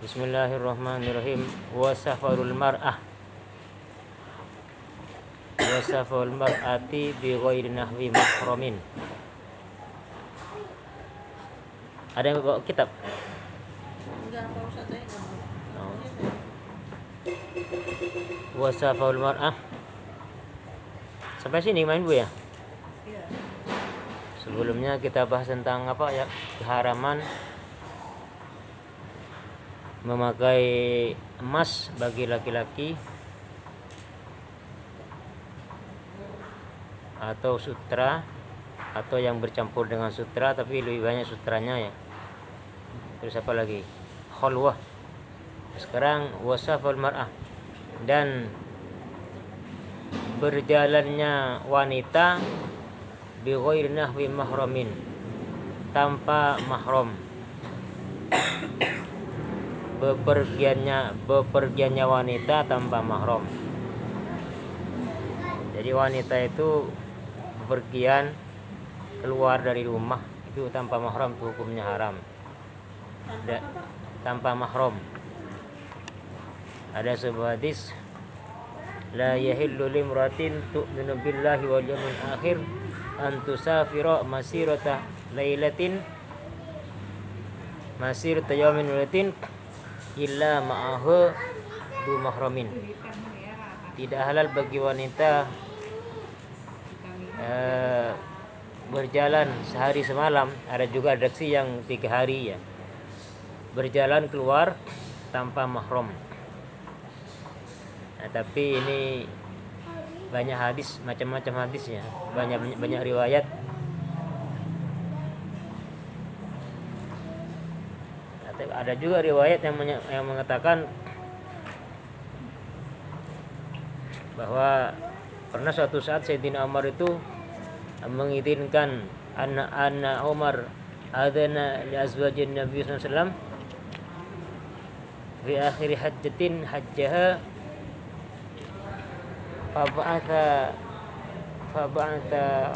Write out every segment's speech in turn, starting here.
Bismillahirrahmanirrahim. Wasafarul mar'ah. Wasafarul mar'ati bi ghairi nahwi mahramin. Ada yang bawa kitab? Enggak, Pak Ustaz, saya enggak bawa. Wasafarul mar'ah. Sampai sini main Bu ya? Iya. Sebelumnya kita bahas tentang apa ya? Keharaman memakai emas bagi laki-laki atau sutra atau yang bercampur dengan sutra tapi lebih banyak sutranya ya. Terus apa lagi? Khulwah. Sekarang wasaful mar'ah, dan berjalannya wanita bi ghairi nahwi mahramin, tanpa mahram. Bepergiannya wanita tanpa mahram. Jadi wanita itu bepergian keluar dari rumah itu tanpa mahram, itu hukumnya haram. Tanpa mahram. Ada sebuah hadis, la yahillu limratin tu'minu billahi wal yawmil akhir an tusafira masirata lailatin masirata yawmin lailatin illa ma'ahu du mahramin. Tidak halal bagi wanita berjalan sehari semalam, ada juga redaksi yang 3 hari ya, berjalan keluar tanpa mahram. Nah, tapi ini banyak hadis, macam-macam hadisnya, banyak riwayat. Ada juga riwayat yang mengatakan bahwa pernah suatu saat Sayyidina Umar itu mengizinkan anak Umar adana li azwajin Nabi sallallahu alaihi wasallam fi akhir hajjatin hajjaha faba'atha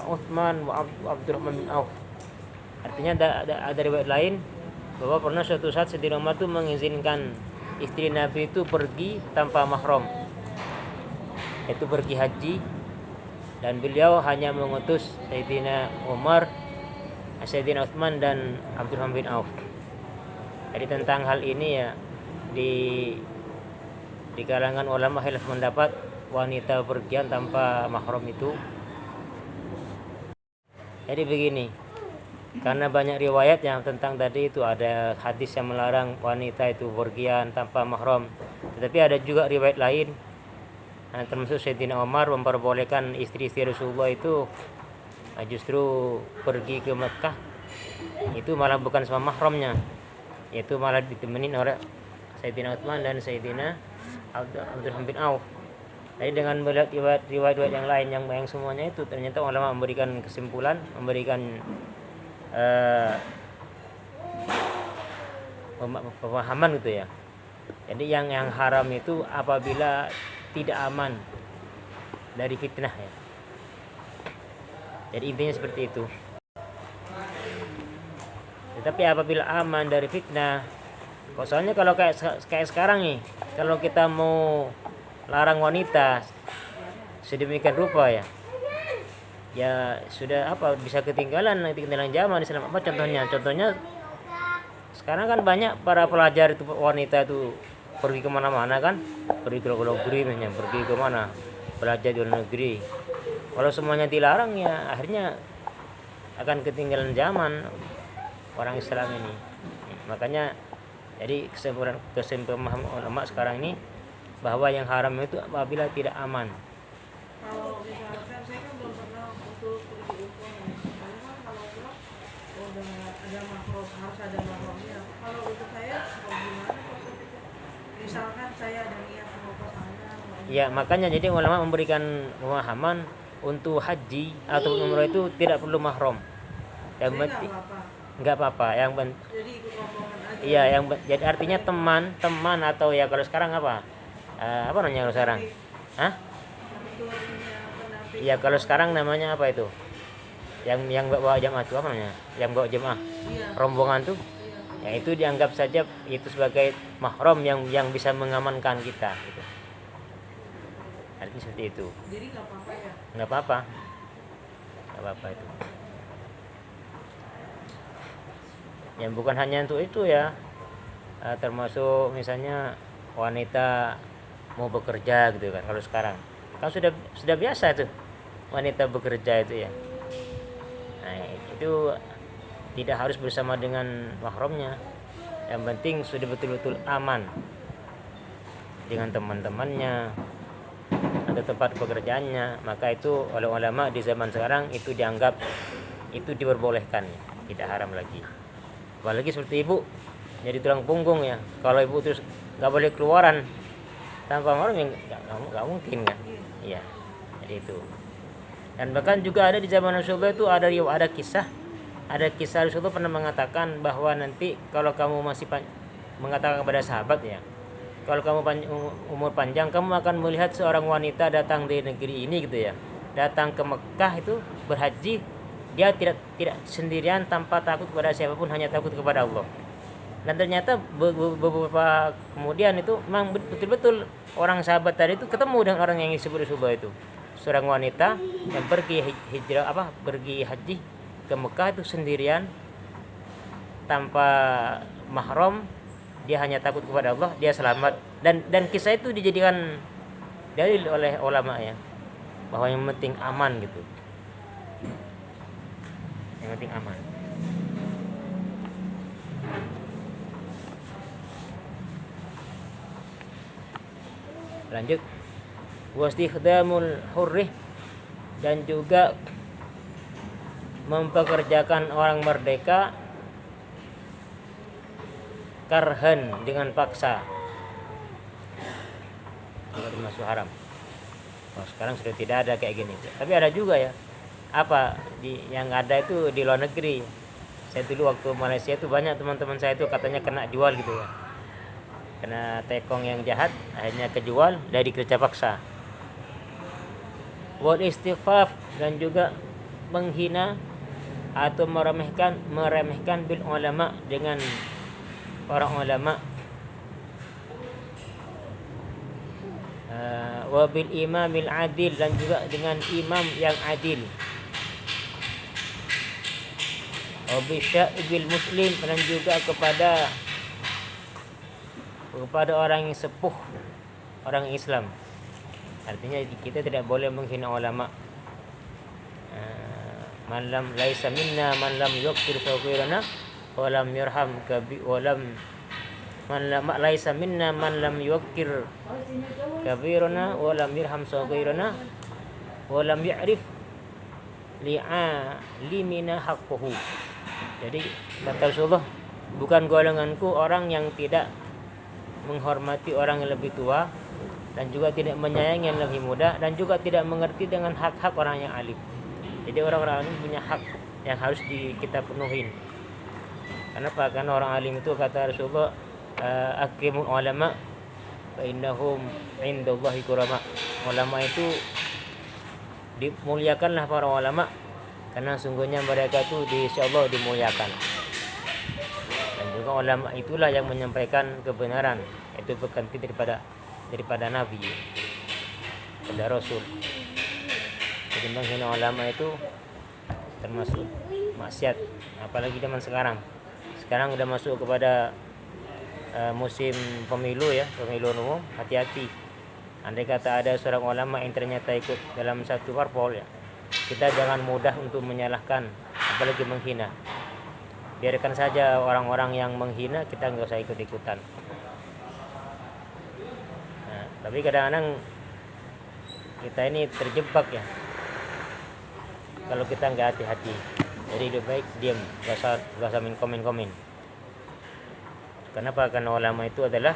Utsman wa Abdurrahman bin Auf. Artinya ada riwayat lain bahwa pernah suatu saat Sayyidina Umar itu mengizinkan istri Nabi itu pergi tanpa mahram, itu pergi haji, dan beliau hanya mengutus Sayyidina Umar, Sayyidina Utsman dan Abdurrahman bin Auf. Jadi tentang hal ini ya, di kalangan ulama khilaf mendapat wanita pergian tanpa mahram itu. Jadi begini, karena banyak riwayat yang tentang tadi itu, ada hadis yang melarang wanita itu pergian tanpa mahram, tetapi ada juga riwayat lain, termasuk Sayyidina Umar memperbolehkan istri-istri Rasulullah itu justru pergi ke Mekah itu malah bukan sama mahramnya, yaitu malah ditemenin oleh Sayyidina Utsman dan Sayyidina Abdurrahman bin Auf. Jadi dengan melihat riwayat-riwayat yang lain yang semuanya itu, ternyata ulama memberikan kesimpulan, memberikan pemahaman gitu ya. Jadi yang haram itu apabila tidak aman dari fitnah ya. Jadi intinya seperti itu. Tetapi apabila aman dari fitnah, soalnya kalau kayak sekarang nih, kalau kita mau larang wanita sedemikian rupa ya, ya sudah bisa ketinggalan zaman Islam. Apa contohnya sekarang kan banyak para pelajar itu wanita itu pergi kemana-mana kan, pergi ke luar negeri misalnya, pergi kemana belajar di luar negeri. Kalau semuanya dilarang ya akhirnya akan ketinggalan zaman orang Islam ini. Makanya jadi kesimpulan ulama sekarang ini bahwa yang haram itu apabila tidak aman. Kalau misalkan saya kan belum pernah untuk pergi umroh, makanya kan kalau pulang udah ada mahram, harus ada mahramnya. Kalau untuk saya gimana proses itu? Misalkan saya ada niat mau ke sana. Ya makanya jadi ulama memberikan pemahaman untuk haji atau umroh itu tidak perlu mahram. Yang penting nggak apa-apa. Jadi ikut rombongan aja. Iya, jadi artinya teman atau ya kalau sekarang apa namanya kalau sekarang? Hah? Iya, kalau sekarang namanya apa itu? Yang bawa jamaah itu apa namanya? Yang bawa jemaah. Iya. Rombongan tuh? Iya. Ya itu dianggap saja itu sebagai mahram yang bisa mengamankan kita gitu. Artinya seperti itu. Jadi nggak apa-apa ya. Nggak apa-apa. Nggak apa-apa itu. Yang bukan hanya untuk itu ya. Termasuk misalnya wanita mau bekerja gitu kan. Kalau sekarang kan sudah biasa tuh wanita bekerja itu ya. Nah, itu tidak harus bersama dengan mahramnya. Yang penting sudah betul-betul aman dengan teman-temannya atau tempat pekerjaannya, maka itu oleh ulama di zaman sekarang itu dianggap itu diperbolehkan, tidak haram lagi. Apalagi seperti ibu jadi tulang punggung ya, kalau ibu terus nggak boleh keluaran tanpa mahram ya nggak mungkin kan. Iya, jadi itu. Dan bahkan juga ada di zaman Rasulullah itu ada kisah Rasulullah pernah mengatakan bahwa nanti kalau kamu masih mengatakan kepada sahabat ya, kalau kamu umur panjang kamu akan melihat seorang wanita datang di negeri ini gitu ya, datang ke Mekah itu berhaji, dia tidak sendirian tanpa takut kepada siapapun, hanya takut kepada Allah. Dan ternyata beberapa kemudian itu memang betul-betul orang sahabat tadi itu ketemu dengan orang yang disebut Rasulullah itu, seorang wanita yang pergi pergi haji ke Mekah itu sendirian tanpa mahram, dia hanya takut kepada Allah, dia selamat. Dan kisah itu dijadikan dalil oleh ulama ya, bahwa yang penting aman gitu, yang penting aman. Lanjut, wastikhdamul hurrih, dan juga mempekerjakan orang merdeka karhan, dengan paksa, juga termasuk haram. Sekarang sudah tidak ada kayak gini, tapi ada juga ya, yang ada itu di luar negeri. Saya dulu waktu Malaysia itu banyak teman-teman saya itu katanya kena jual gitu ya, kena tekong yang jahat, akhirnya kejual dari kerja paksa. Wal istifaf, dan juga menghina atau meremehkan bil ulama, dengan para ulama. Wa bil imamil adil, dan juga dengan imam yang adil. Wa bisyaibil muslim, dan juga kepada orang yang sepuh, orang Islam. Artinya kita tidak boleh menghina ulama. Man lam laisa minna man lam yuqtir faqirana wa lam yarham laisa minna man lam yuqir kabirana wa lam yarham saghirana wa lam ya'rif li'alimina haqquhu. Jadi kata Rasulullah, bukan golonganku orang yang tidak menghormati orang yang lebih tua, dan juga tidak menyayangi yang lebih muda, dan juga tidak mengerti dengan hak-hak orang yang alim. Jadi orang-orang alim punya hak yang harus kita penuhin. Kenapa? Karena orang alim itu kata Rasulullah, akrimul ulama fa innahum indallahi kurama. Ulama itu dimuliakanlah para ulama, karena sungguhnya mereka itu di sisi Allah dimuliakan. Dan juga ulama itulah yang menyampaikan kebenaran, itu berganti daripada nabi, pada rasul. Jadi menghina ulama itu termasuk maksiat, apalagi zaman sekarang. Sekarang udah masuk kepada musim pemilu ya, pemilu umum. Hati-hati, andai kata ada seorang ulama yang ternyata ikut dalam satu parpol ya, kita jangan mudah untuk menyalahkan, apalagi menghina. Biarkan saja orang-orang yang menghina, kita nggak usah ikut-ikutan. Nah, tapi kadang-kadang kita ini terjebak ya, kalau kita nggak hati-hati. Jadi lebih baik diam, nggak usah komen-komen. Kenapa? Karena ulama itu adalah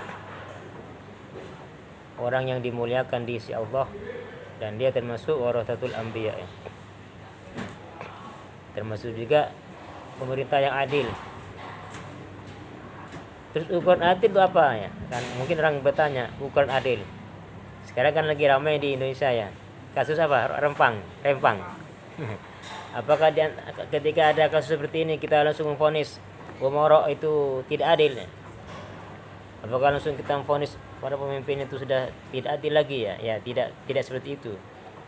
orang yang dimuliakan di sisi Allah, dan dia termasuk warasatul anbiya ya. Termasuk juga pemerintah yang adil. Terus ukuran adil itu apa ya? Kan mungkin orang bertanya, ukuran adil. Sekarang kan lagi ramai di Indonesia ya, kasus apa? Rempang. Apakah ketika ada kasus seperti ini kita langsung memvonis umara itu tidak adil, apakah langsung kita memvonis para pemimpin itu sudah tidak adil lagi ya? Ya tidak seperti itu,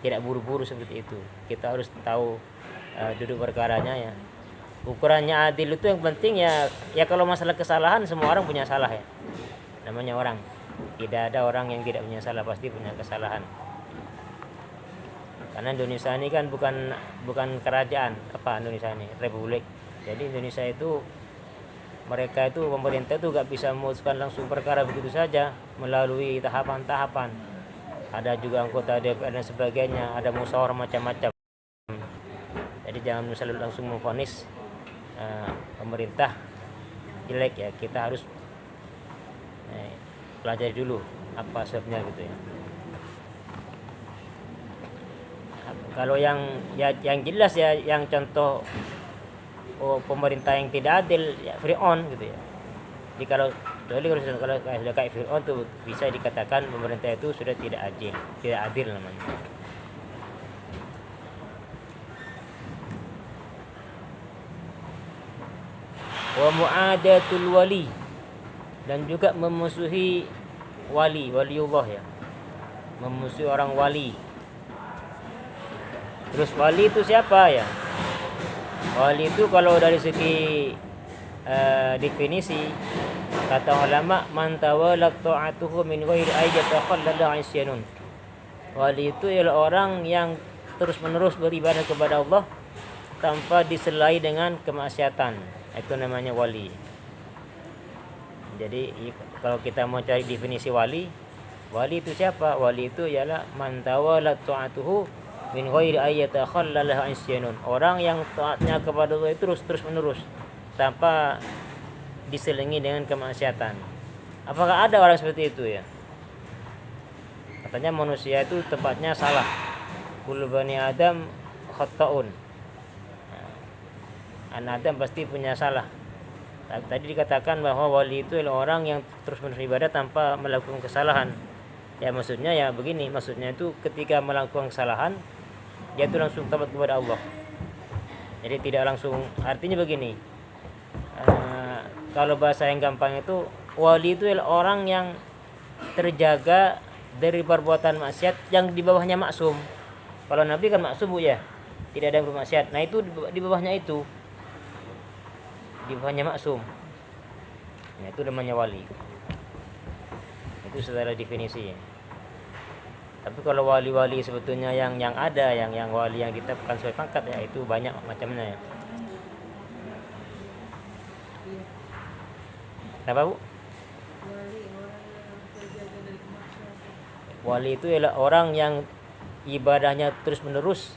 tidak buru-buru seperti itu. Kita harus tahu duduk perkaranya ya. Ukurannya adil itu yang penting ya kalau masalah kesalahan semua orang punya salah ya. Namanya orang. Tidak ada orang yang tidak punya salah, pasti punya kesalahan. Karena Indonesia ini kan bukan kerajaan, Indonesia ini republik. Jadi Indonesia itu mereka itu pemerintah itu gak bisa memutuskan langsung perkara begitu saja melalui tahapan-tahapan. Ada juga anggota DPR dan sebagainya, ada musyawarah macam-macam. Jadi jangan misalnya langsung memvonis pemerintah jelek ya. Kita harus pelajari dulu apa sebabnya gitu ya. Kalau yang jelas ya, yang contoh pemerintah yang tidak adil ya Fir'aun gitu ya. Jadi kalau sudah kayak Fir'aun tuh bisa dikatakan pemerintah itu sudah tidak adil namanya. Wa mu'adatul wali, dan juga memusuhi waliullah ya, memusuhi orang wali. Terus wali itu siapa ya? Wali itu kalau dari segi definisi kata ulama, man tawala ta'atuhu min ghairi ayyatakhallala isyanun. Wali itu ialah orang yang terus-menerus beribadah kepada Allah tanpa diselai dengan kemaksiatan. Itu namanya wali. Jadi kalau kita mau cari definisi wali itu siapa? Wali itu ialah man tawala ta'atuhu min ghairi ayyatakhallala isyanun. Orang yang taatnya kepada Allah itu terus-menerus tanpa diselingi dengan kemaksiatan. Apakah ada orang seperti itu ya? Katanya manusia itu tempatnya salah. Kullu bani Adam khata'un. Anak Adam pasti punya salah. Tadi dikatakan bahwa wali itu adalah orang yang terus-menerus ibadah tanpa melakukan kesalahan. Ya maksudnya ya begini, maksudnya itu ketika melakukan kesalahan dia itu langsung taat kepada Allah. Jadi tidak langsung, artinya begini. Kalau bahasa yang gampang itu, wali itu adalah orang yang terjaga dari perbuatan maksiat yang di bawahnya maksum. Kalau Nabi kan maksum Bu ya, tidak ada yang bermaksiat. Nah itu di bawahnya itu, di bawahnya maksum. Nah itu namanya wali. Itu secara definisi. Tapi kalau wali-wali sebetulnya yang ada, yang wali yang kita bukan sesuai pangkat ya, itu banyak macamnya ya. Kenapa Bu? Wali itu adalah orang yang ibadahnya terus-menerus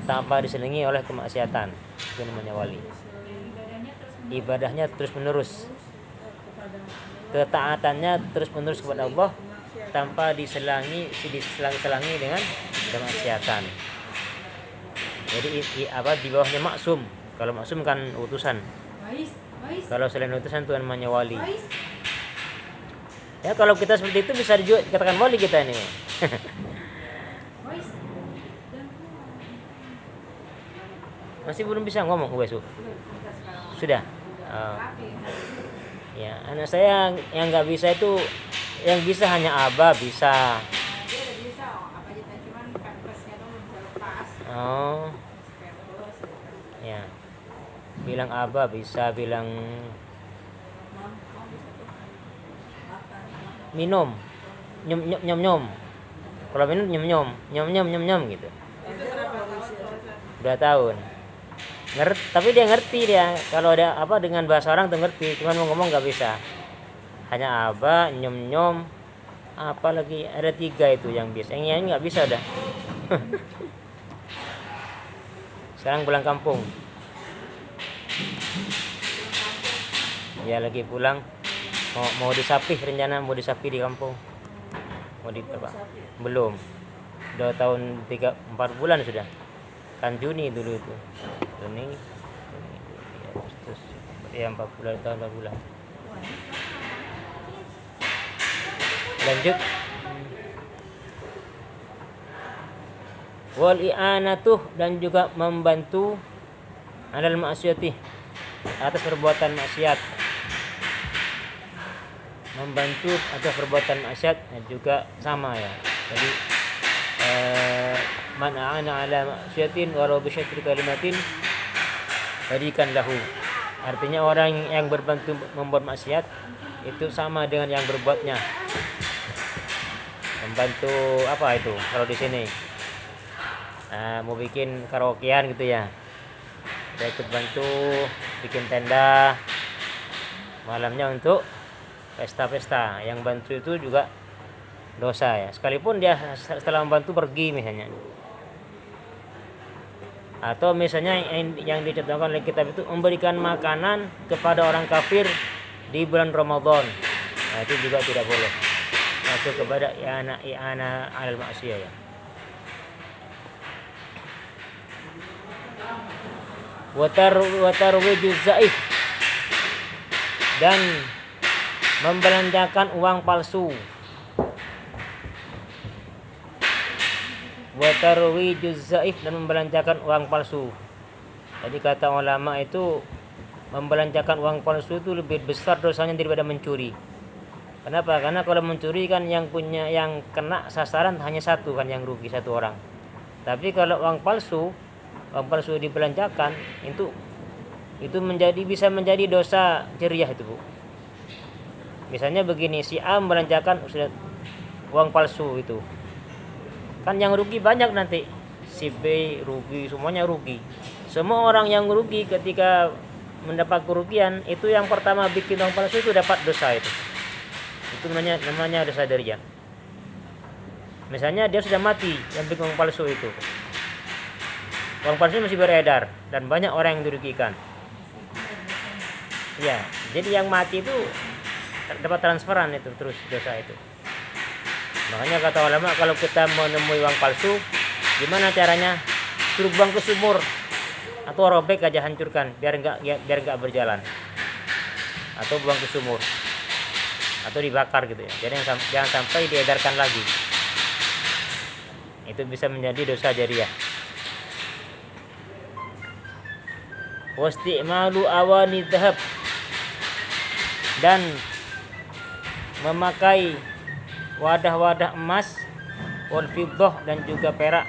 tanpa diselingi oleh kemaksiatan. Itu namanya wali. Ibadahnya terus-menerus, ketaatannya terus-menerus kepada Allah tanpa diselangi dengan kemaksiatan. Jadi di bawahnya maksum. Kalau maksum kan utusan. Kalau selain utusan itu namanya wali. Ya kalau kita seperti itu bisa dikatakan wali kita ini. Masih belum bisa ngomong Uwesu? Sudah. Ya, anak saya yang nggak bisa itu, yang bisa hanya Aba bisa. Oh, ya. Bilang Aba bisa, bilang minum, nyom. Kalau minum nyom gitu. 2 tahun. Tapi dia ngerti dia. Kalau ada dengan bahasa orang tuh ngerti, cuman mau ngomong nggak bisa. Hanya Aba, nyom, apa lagi ada 3 itu yang bisa. Yang ini nggak bisa udah. Sekarang pulang kampung. Ya lagi pulang. Mau disapih, rencana mau disapih di kampung. Belum. 2 tahun 3-4 bulan sudah. Kan Juni dulu itu. Juni Agustus. Ya 4 bulan, tahun 4 bulan. Lanjut. Wal i'anatuh, dan juga membantu alal ma'siyati atas perbuatan maksiat. Membantu atas perbuatan maksiat juga sama ya. Jadi man a'ana ala maksiatin walau bi syatri kalimatin berikan lahu. Artinya orang yang berbantu membuat maksiat itu sama dengan yang berbuatnya. Membantu apa itu kalau di sini? Mau bikin karaokean gitu ya. Saya ikut bantu bikin tenda malamnya untuk pesta-pesta. Yang bantu itu juga dosa ya. Sekalipun dia setelah membantu pergi misalnya. Atau misalnya yang dicontohkan oleh kitab itu memberikan makanan kepada orang kafir di bulan Ramadan. Nah, itu juga tidak boleh. Masuk kepada i'ana alal ma'siyah ya. Watarwijuz zaif, dan membelanjakan uang palsu. Watarwijuz zaif, dan membelanjakan uang palsu. Jadi kata ulama itu membelanjakan uang palsu itu lebih besar dosanya daripada mencuri. Kenapa? Karena kalau mencuri kan yang kena sasaran hanya satu kan, yang rugi satu orang. Tapi kalau uang palsu dibelanjakan itu bisa menjadi dosa jariah itu, Bu. Misalnya begini, si A membelanjakan uang palsu itu. Kan yang rugi banyak nanti. Si B rugi, semuanya rugi. Semua orang yang rugi ketika mendapat kerugian itu yang pertama bikin uang palsu itu dapat dosa itu. Itu namanya dosa jariah. Misalnya dia sudah mati yang bikin uang palsu itu. Uang palsu masih beredar dan banyak orang yang dirugikan. Ya, jadi yang mati itu dapat transferan itu terus dosa itu. Makanya kata ulama kalau kita menemui uang palsu, gimana caranya? Suruh buang ke sumur atau robek aja, hancurkan biar enggak berjalan. Atau buang ke sumur atau dibakar gitu ya. Jadi jangan sampai diedarkan lagi. Itu bisa menjadi dosa jariah. Wasti'malu awani dhahab, dan memakai wadah-wadah emas, wal fiddah, dan juga perak.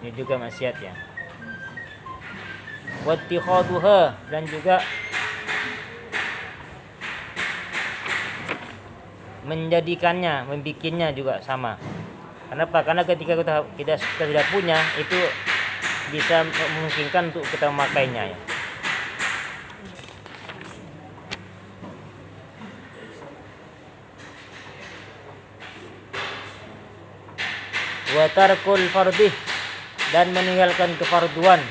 Ini juga maksiat ya. Wattikhaduha, dan juga menjadikannya, membikinnya juga sama. Kenapa? Karena ketika kita sudah punya itu bisa memungkinkan untuk kita memakainya ya. Wa tarkul fardhi, dan meninggalkan kefarduan.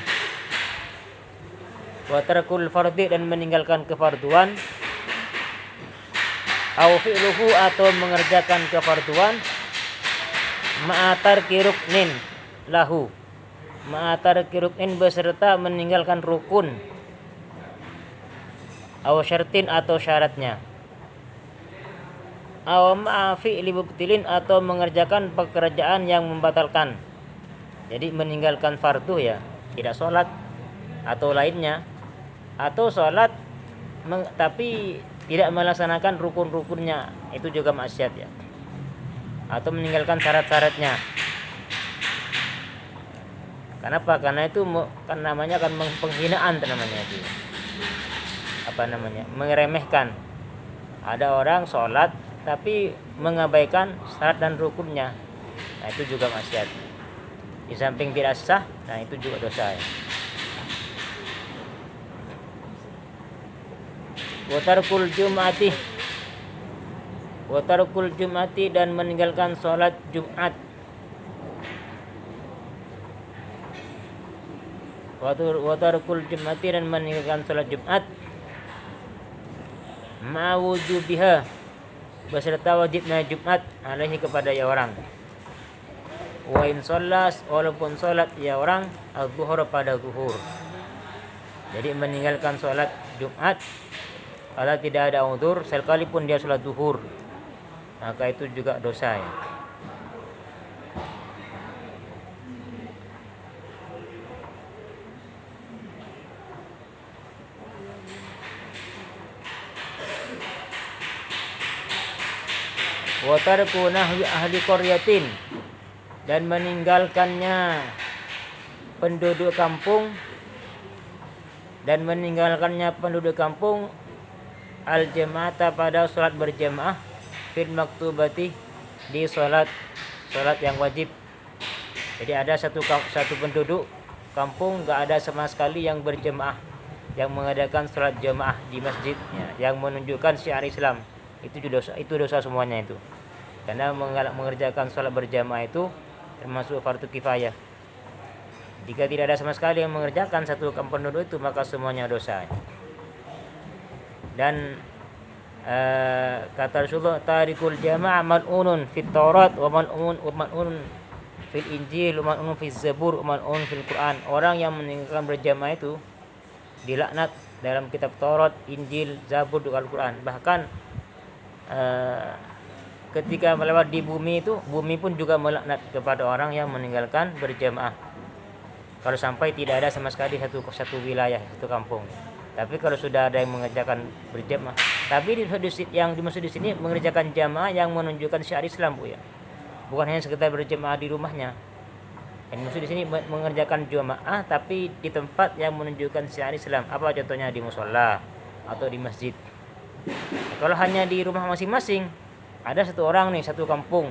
Wa tarkul fardhi, dan meninggalkan kefarduan. Au fi'luhu, atau mengerjakan kefarduan. Ma'atar kiruknin lahu, ma'atar kiruknin, beserta meninggalkan rukun. Aw syartin, atau syaratnya. Aw ma'afi libuktilin, atau mengerjakan pekerjaan yang membatalkan. Jadi meninggalkan fardu ya, tidak sholat atau lainnya, atau sholat tapi tidak melaksanakan rukun-rukunnya, itu juga maksiat ya. Atau meninggalkan syarat-syaratnya. Kenapa? Karena itu kan namanya kan penghinaan namanya itu. Apa namanya? Meremehkan. Ada orang sholat tapi mengabaikan syarat dan rukunnya. Nah, itu juga maksiat. Di samping tidak sah, nah itu juga dosa ya. Watarkul jum'ati, dan meninggalkan sholat Jumat. Watarkul jum'ati, dan meninggalkan sholat Jumat. Ma'wujubiha, beserta wajibnya Jumat alaihi, kepada ya orang. Wa in sholat, walaupun sholat ya orang al-zuhur, pada zuhur. Jadi meninggalkan sholat Jumat kalau tidak ada uzur, sekalipun dia sholat zuhur, maka itu juga dosa ya. wa tarku nahwi ahli qaryatin, dan meninggalkannya penduduk kampung, al jamaata pada salat berjamaah, fil maktubati di salat yang wajib. Jadi ada satu penduduk kampung enggak ada sama sekali yang berjamaah, yang mengadakan salat jamaah di masjidnya, yang menunjukkan syiar Islam. Itu dosa semuanya itu. Karena mengerjakan salat berjamaah itu termasuk fardu kifayah. Jika tidak ada sama sekali yang mengerjakan satu kampung penduduk itu, maka semuanya dosa. Dan kata Rasulullah, tarikul jamaah mal'unun fit Taurat wa mal'unun fil Injil wa mal'unun fil Zabur wa mal'unun fil Quran. Orang yang meninggalkan berjamaah itu dilaknat dalam kitab Taurat, Injil, Zabur, dan Al-Quran. Bahkan ketika melewat di bumi itu, bumi pun juga melaknat kepada orang yang meninggalkan berjamaah. Kalau sampai tidak ada sama sekali satu wilayah, satu kampung. Tapi kalau sudah ada yang mengerjakan berjamaah, tapi yang dimaksud di sini mengerjakan jamaah yang menunjukkan syiar Islam, Bu ya. Bukan hanya sekedar berjamaah di rumahnya. Yang dimaksud di sini mengerjakan jamaah tapi di tempat yang menunjukkan syiar Islam. Apa contohnya? Di mushola atau di masjid. Kalau hanya di rumah masing-masing, ada satu orang nih, satu kampung,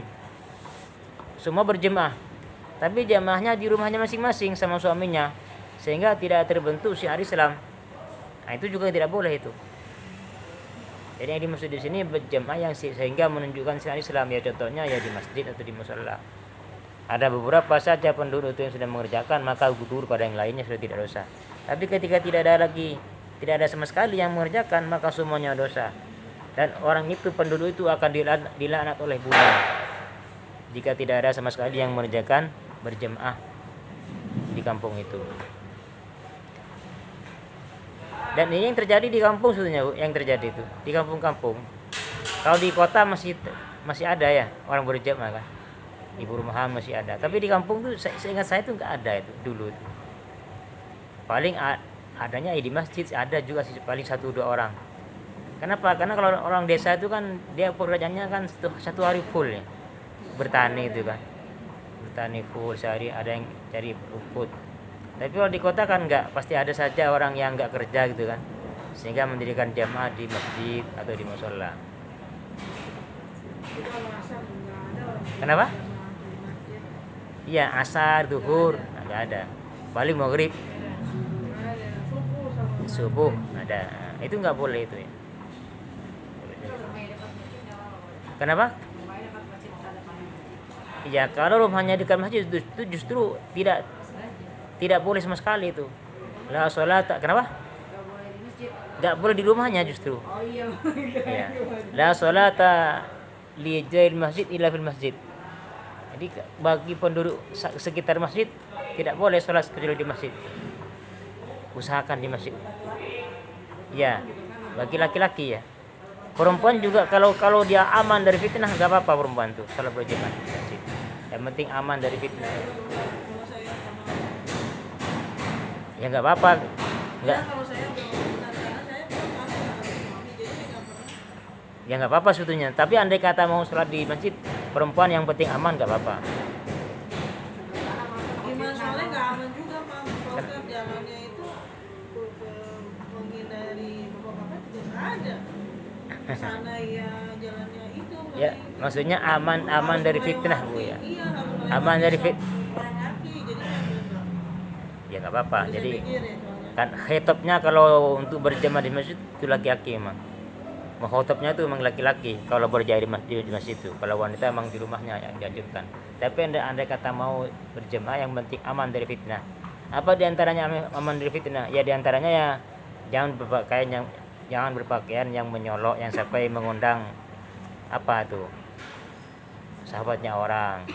semua berjamaah, tapi jamaahnya di rumahnya masing-masing sama suaminya, sehingga tidak terbentuk syiar Islam. Nah, itu juga tidak boleh itu. Jadi yang dimaksud di sini berjamaah yang sehingga menunjukkan syiar Islam, ya contohnya ya di masjid atau di mushola. Ada beberapa saja penduduk itu yang sudah mengerjakan, maka gugur pada yang lainnya sudah tidak dosa. Tapi ketika tidak ada sama sekali yang mengerjakan, maka semuanya dosa. Dan orang itu, penduduk itu akan dilaknat oleh bumi jika tidak ada sama sekali yang mengerjakan berjamaah di kampung itu. Dan ini yang terjadi di kampung sebetulnya, Bu, yang terjadi itu di kampung-kampung. Kalau di kota masih ada ya orang berjamaah kan, di perumahan masih ada. Tapi di kampung tuh seingat saya itu nggak ada itu dulu itu. Paling adanya di masjid ada juga sih, paling 1-2 orang. Kenapa? Karena kalau orang desa itu kan dia pekerjaannya kan satu hari full ya, bertani itu kan, bertani full sehari, ada yang cari rumput. Tapi kalau di kota kan enggak, pasti ada saja orang yang enggak kerja gitu kan, sehingga mendirikan jamaah di masjid atau di mushola. Kenapa? Iya, asar, duhur enggak ada, paling maghrib, subuh ada. Itu enggak boleh itu ya. Kenapa? Ya kalau rumahnya dekat masjid itu justru tidak boleh sama sekali itu. La sholat, kenapa? Enggak boleh di rumahnya justru. Oh iya. Ya. La sholata li jail masjid illa fil masjid. Jadi bagi penduduk sekitar masjid tidak boleh sholat kecuali di masjid. Usahakan di masjid. Ya, bagi laki-laki ya. Perempuan juga kalau dia aman dari fitnah enggak apa-apa perempuan tuh salat berjamaah di masjid. Yang penting aman dari fitnah. Ya enggak apa-apa. Enggak. Ya enggak apa-apa sebetulnya. Tapi andai kata mau salat di masjid, perempuan yang penting aman enggak apa-apa. Gimana soalnya enggak aman juga, Pak. Kalau jalannya itu menghindari bapak-bapak juga enggak ada. Sana ya jalannya itu. Ya, maksudnya aman dari fitnah, Bu ya. Iya, aman dari fitnah. Jadi ya nggak apa-apa. Jadi kan khitobnya kalau untuk berjamaah di masjid itu laki-laki emang. Khotobnya itu memang laki-laki kalau berjamaah di masjid itu. Kalau wanita emang di rumahnya yang dianjurkan. Tapi andai kata mau berjamaah yang penting aman dari fitnah. Apa diantaranya aman dari fitnah? Ya diantaranya ya jangan berpakaian yang menyolok, yang sampai mengundang apa tuh sahabatnya orang,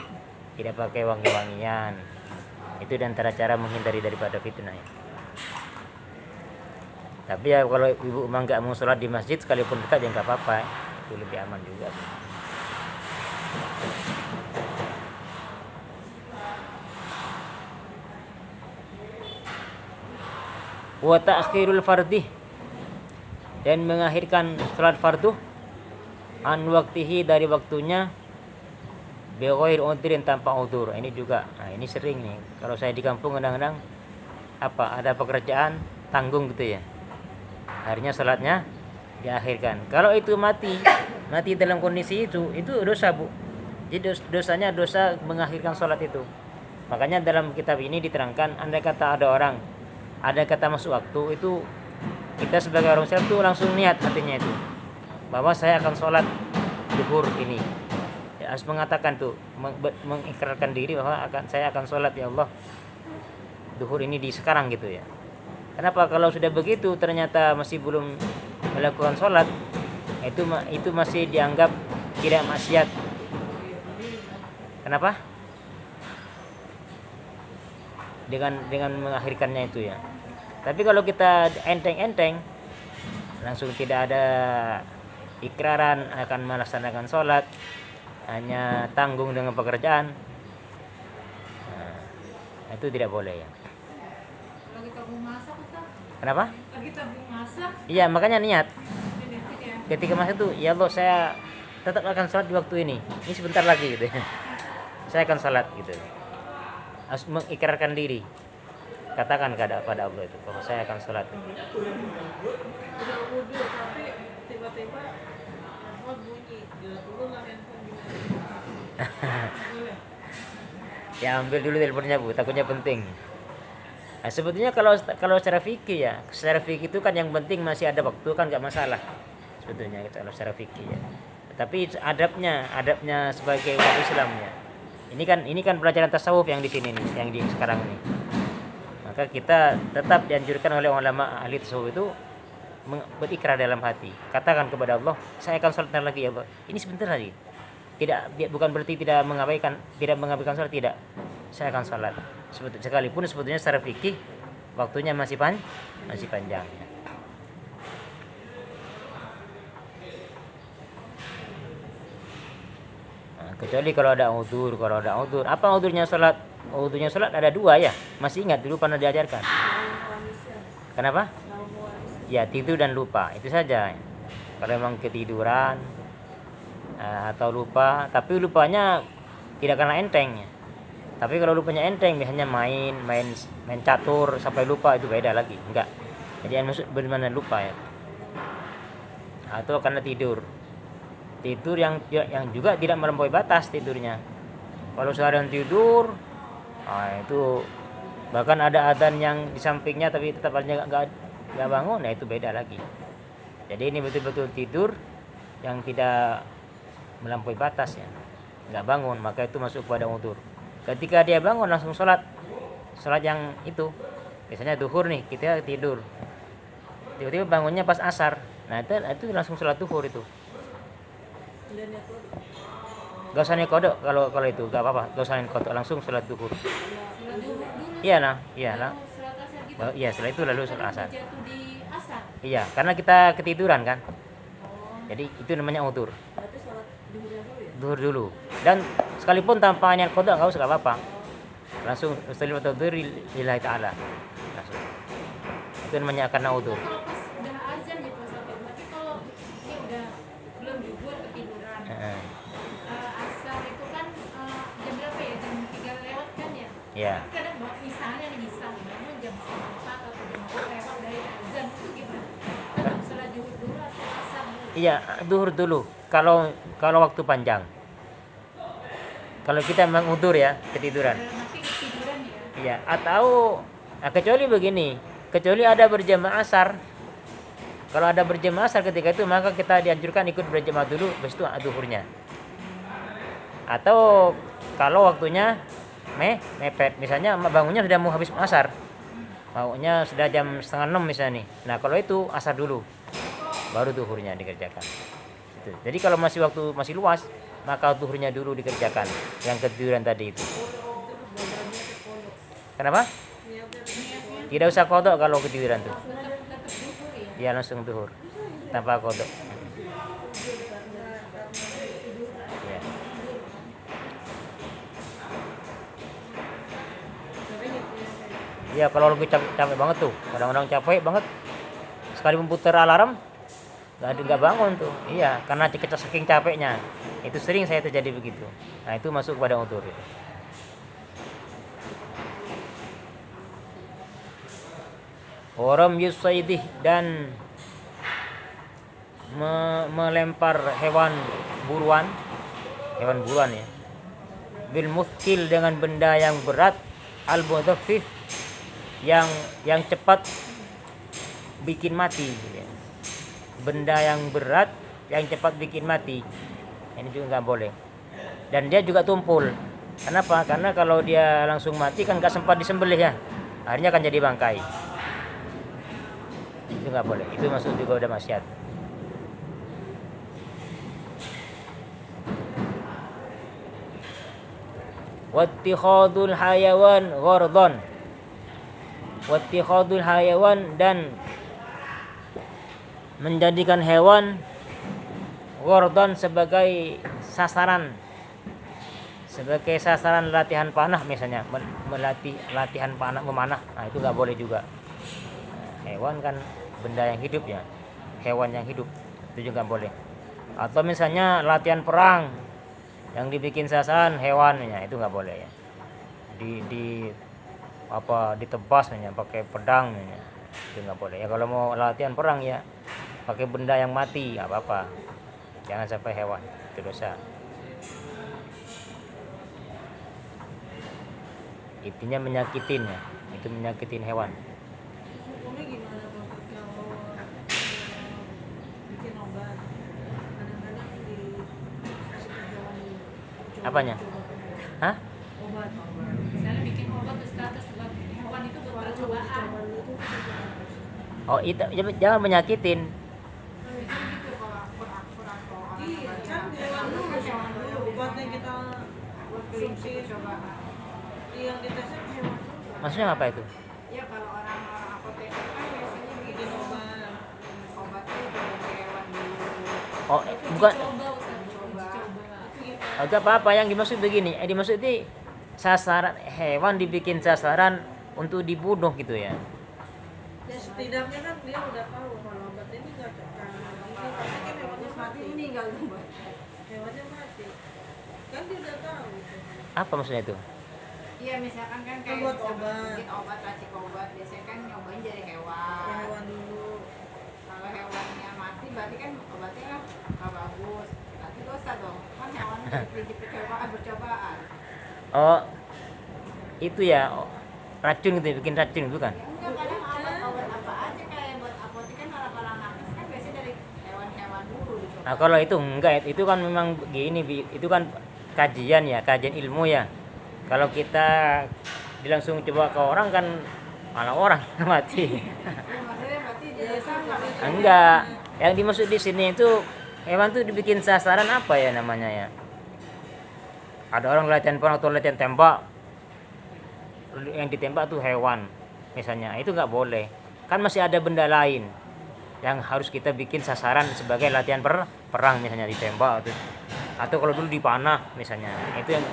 tidak pakai wangi-wangian. Itu diantara cara menghindari daripada fitnah ya. Tapi ya kalau ibu emang nggak mau sholat di masjid sekalipun dekat ya nggak apa-apa, itu lebih aman juga. Wa ta'khirul fardhi, dan mengakhirkan sholat fardu an waktihi dari waktunya bighair udhrin tanpa udzur. Ini juga. Nah, ini sering nih. Kalau saya di kampung kadang-kadang ada pekerjaan tanggung gitu ya. Akhirnya salatnya diakhirkan. Kalau itu mati dalam kondisi itu dosa, Bu. Jadi dosanya dosa mengakhirkan salat itu. Makanya dalam kitab ini diterangkan, andai kata ada kata masuk waktu itu, kita sebagai orang Islam itu langsung niat hatinya itu bahwa saya akan sholat zuhur ini ya, harus mengatakan tuh mengikrarkan diri bahwa saya akan sholat ya Allah zuhur ini di sekarang gitu ya. Kenapa? Kalau sudah begitu ternyata masih belum melakukan sholat, itu masih dianggap tidak maksiat. Kenapa? Dengan mengakhirkannya itu ya. Tapi kalau kita enteng-enteng langsung tidak ada ikraran akan melaksanakan sholat, hanya tanggung dengan pekerjaan, nah, itu tidak boleh ya. Lagi tabung masak Ustaz? Kenapa? Lagi tabung masak? Iya, makanya niat. Ya. Ketika masak itu, ya Allah saya tetap akan sholat di waktu ini sebentar lagi gitu ya. Saya akan sholat gitu. Harus mengikrarkan diri. Katakan pada Allah itu bahwa saya akan sholat. Udah wudhu tapi tiba-tiba handphone bunyi, dulu lah handphone boleh. Ya ambil dulu teleponnya Bu, takutnya penting. Nah, sebetulnya kalau secara fikih ya, secara fikih itu kan yang penting masih ada waktu kan nggak masalah. Sebetulnya kalau secara fikih ya. Tapi adabnya sebagai umat Islam ya. Ini kan pelajaran tasawuf yang di sini nih, yang di sekarang ini. Maka kita tetap dianjurkan oleh ulama ahli tasawuf itu berikrar dalam hati. Katakan kepada Allah, saya akan sholat lagi ya Allah. Ini sebentar lagi. Bukan berarti tidak mengabaikan sholat, tidak. Saya akan sholat. Sekalipun sebetulnya secara fikih waktunya masih panjang. Kecuali kalau ada udzur. Apa udzurnya sholat? Udzurnya sholat ada dua ya. Masih ingat dulu pernah diajarkan. Kenapa? Ya tidur dan lupa. Itu saja. Kalau memang ketiduran atau lupa, tapi lupanya tidak karena enteng. Tapi kalau lupanya enteng, misalnya main catur sampai lupa, itu beda lagi. Enggak. Jadi yang maksud bagaimana lupa ya? Atau karena tidur yang juga tidak melampaui batas tidurnya. Kalau seharian tidur, itu bahkan ada adzan yang di sampingnya tapi tetap aja nggak bangun, nah itu beda lagi. Jadi ini betul-betul tidur yang tidak melampaui batas ya, nggak bangun, maka itu masuk pada udzur. Ketika dia bangun langsung sholat yang itu, biasanya duhur nih kita tidur, tiba-tiba bangunnya pas asar, nah itu langsung sholat duhur itu. Gak usah nih kodok kalau itu gak apa-apa, gak usah nih kodok, langsung sholat duhur. Iya lah. Iya, setelah itu lalu sholat asar. Iya, karena kita ketiduran kan. Jadi itu namanya udzur. Duhur dulu. Dan sekalipun tanpa niat kodok gak usah, gak apa-apa. Langsung setelah udzur lillahi ta'ala. Langsung. Itu namanya karena udzur. Asar itu kan jam berapa ya? Jam 3 lewat kan ya? Iya. Kadang misalnya jam 4 atau jam 4 lewat dari azan itu gimana? Tetap sholat zuhur dulu atau asar dulu? Iya, duhur dulu. Kalau waktu panjang. Kalau kita memang udzur ya, ketiduran. Nanti ketiduran ya? Iya, atau kecuali begini, kecuali ada berjamaah asar. Kalau ada berjamaah asar ketika itu, maka kita dianjurkan ikut berjamaah dulu, habis itu duhurnya. Atau kalau waktunya mepet, misalnya bangunnya sudah mau habis asar, maunya sudah jam 5:30 misalnya nih. Nah kalau itu asar dulu, baru duhurnya dikerjakan. Gitu. Jadi kalau waktu masih luas, maka duhurnya dulu dikerjakan, yang ketiduran tadi itu. Kenapa? Tidak usah kodok kalau ketiduran tuh. Ya langsung duhur tanpa kodok. Ya. Ya kalau lagi capek banget tuh, kadang-kadang capek banget, sekali memutar alarm nggak bangun tuh. Iya, karena kita saking capeknya. Itu sering saya terjadi begitu. Nah, itu masuk pada udzur itu. Waram yusaidih, dan melempar hewan buruan ya, bil muthqil, dengan benda yang berat, al mudhaffif, yang cepat bikin mati gitu ya. Benda yang berat yang cepat bikin mati, ini juga nggak boleh. Dan dia juga tumpul. Kenapa? Karena kalau dia langsung mati kan nggak sempat disembelih ya, akhirnya akan jadi bangkai. Itu nggak boleh, itu masuk juga udah maksiat. Wattikhadul hayawan ghardhan, wattikhadul hayawan, dan menjadikan hewan ghardhan sebagai sasaran latihan panah, misalnya melatih latihan panah memanah. Nah, itu nggak boleh juga. Hewan kan benda yang hidup ya, hewan yang hidup, itu juga boleh. Atau misalnya latihan perang yang dibikin sasaran hewannya, itu nggak boleh ya. Ditebas pakai pedang ya, itu nggak boleh ya. Kalau mau latihan perang ya pakai benda yang mati, nggak apa-apa, jangan sampai hewan, itu dosa. Intinya menyakitin ya, itu menyakitin hewan. Hukumnya gimana tuh kalau bikin obat? Kadang-kadang dikasih ke hewan dulu. Apanya? Hah? Obat. Misalnya bikin obat terus kata sebab hewan itu buat percobaan. Coba dulu tuh Oh, itu jangan menyakitin. Gitu kalau akurat iya, kan hewan dulu obat yang kita konsumsi percobaan. yang kita tesnya hewan dulu. Maksudnya apa itu? Ya kalau orang-orang apoteker kan biasanya Bikin begitu. obat. Obatnya dari hewan dulu. Oh, bukan. Coba Ustaz, coba. Agak apa yang dimaksud begini? Dimaksud ini sasaran hewan dibikin sasaran untuk dibunuh gitu ya. Ya setidaknya kan dia udah tahu kalau obat ini nggak cocok. Ini pasti kan hewannya mati. Meninggal tuh. Hewannya mati. Kan dia udah tahu. Apa maksudnya itu? Iya, misalkan kan kayak Buat misalkan obat. bikin obat, racik obat, biasanya kan nyobain dari Ya hewan. hewan dulu. Kalau hewannya mati berarti kan obatnya nggak bagus. Berarti dosa dong. Kan hewannya jadi percobaan. Oh, itu ya, racun gitu, bikin racun bukan? Ya enggak, kadang obat apa aja kayak buat apotek kan orang-orang nakes kan biasanya dari hewan-hewan dulu dicoba. Nah, kalau itu enggak, itu kan memang gini, itu kan kajian ya, kajian ilmu ya. Kalau kita langsung coba ke orang kan malah orang mati. Ya, maksudnya berarti dia sama. Enggak, yang dimaksud di sini itu hewan tuh dibikin sasaran apa ya namanya ya? Ada orang latihan perang atau latihan tembak, yang ditembak tuh hewan misalnya, itu nggak boleh. Kan masih ada benda lain yang harus kita bikin sasaran sebagai latihan perang, misalnya ditembak atau kalau dulu dipanah misalnya, itu yang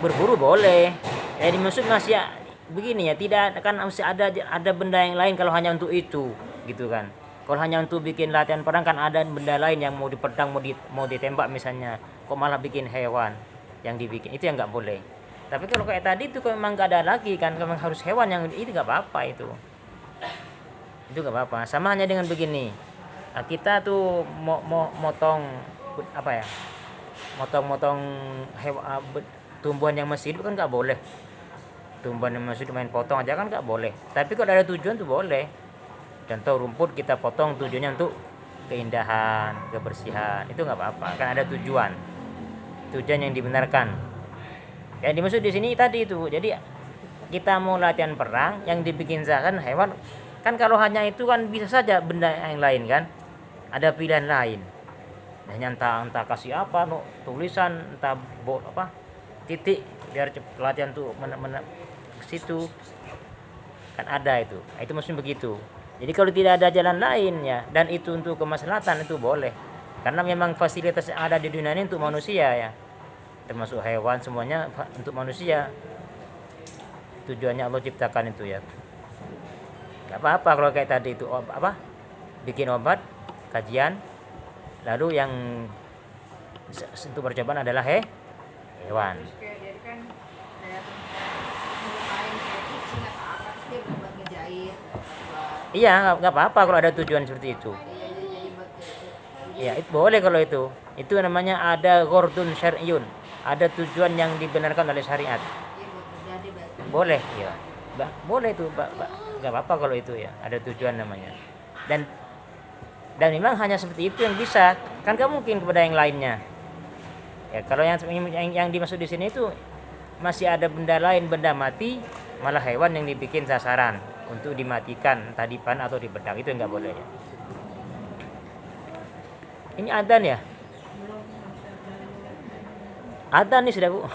berburu boleh. Yang dimaksud masih begini ya, tidak kan masih ada benda yang lain kalau hanya untuk itu gitu kan. Kalau hanya untuk bikin latihan perang kan ada benda lain yang mau dipedang, mau ditembak misalnya, kok malah bikin hewan yang dibikin, itu yang nggak boleh. Tapi kalau kayak tadi itu memang nggak ada lagi kan, memang harus hewan yang itu, nggak apa-apa itu nggak apa-apa. Sama hanya dengan begini, nah, kita tuh mau motong apa ya, motong tumbuhan yang masih hidup kan nggak boleh. Tumbuhan yang masih hidup main potong aja kan nggak boleh. Tapi kalau ada tujuan tuh boleh. Contoh rumput kita potong tujuannya untuk keindahan, kebersihan, itu nggak apa-apa, kan ada tujuan yang dibenarkan. Yang dimaksud di sini tadi itu, jadi kita mau latihan perang yang dibikin sasaran hewan, kan kalau hanya itu kan bisa saja benda yang lain kan, ada pilihan lain. Nah, entah kasih apa, tulisan, entah titik biar latihan tuh ke situ kan ada itu. Itu maksudnya begitu. Jadi kalau tidak ada jalan lain ya, dan itu untuk kemaslahatan, itu boleh. Karena memang fasilitas yang ada di dunia ini untuk manusia ya, termasuk hewan, semuanya untuk manusia. Tujuannya Allah ciptakan itu ya. Gak apa-apa kalau kayak tadi itu bikin obat, kajian, lalu yang untuk percobaan adalah hewan. Terus kayak dia kan kayak ngelupain kayak kucing atau apa, terus dia buat ngejahit buat Iya, nggak apa-apa kalau ada tujuan seperti itu. dia jadi buat Ya, itu boleh kalau itu. Itu namanya ada ghordun syar'iyun. Ada tujuan yang dibenarkan oleh syariat. dia buat terjadi berarti. Boleh, ya. Boleh itu, nggak apa-apa kalau itu ya. Ada tujuan namanya. Dan memang hanya seperti itu yang bisa. Kan nggak mungkin kepada yang lainnya. Ya, kalau yang dimaksud di sini itu masih ada benda lain, benda mati, malah hewan yang dibikin sasaran untuk dimatikan, entah dipan atau dipedang, itu nggak boleh ya. Ini adzan ya? belum masih ada Adzan nih sudah Bu.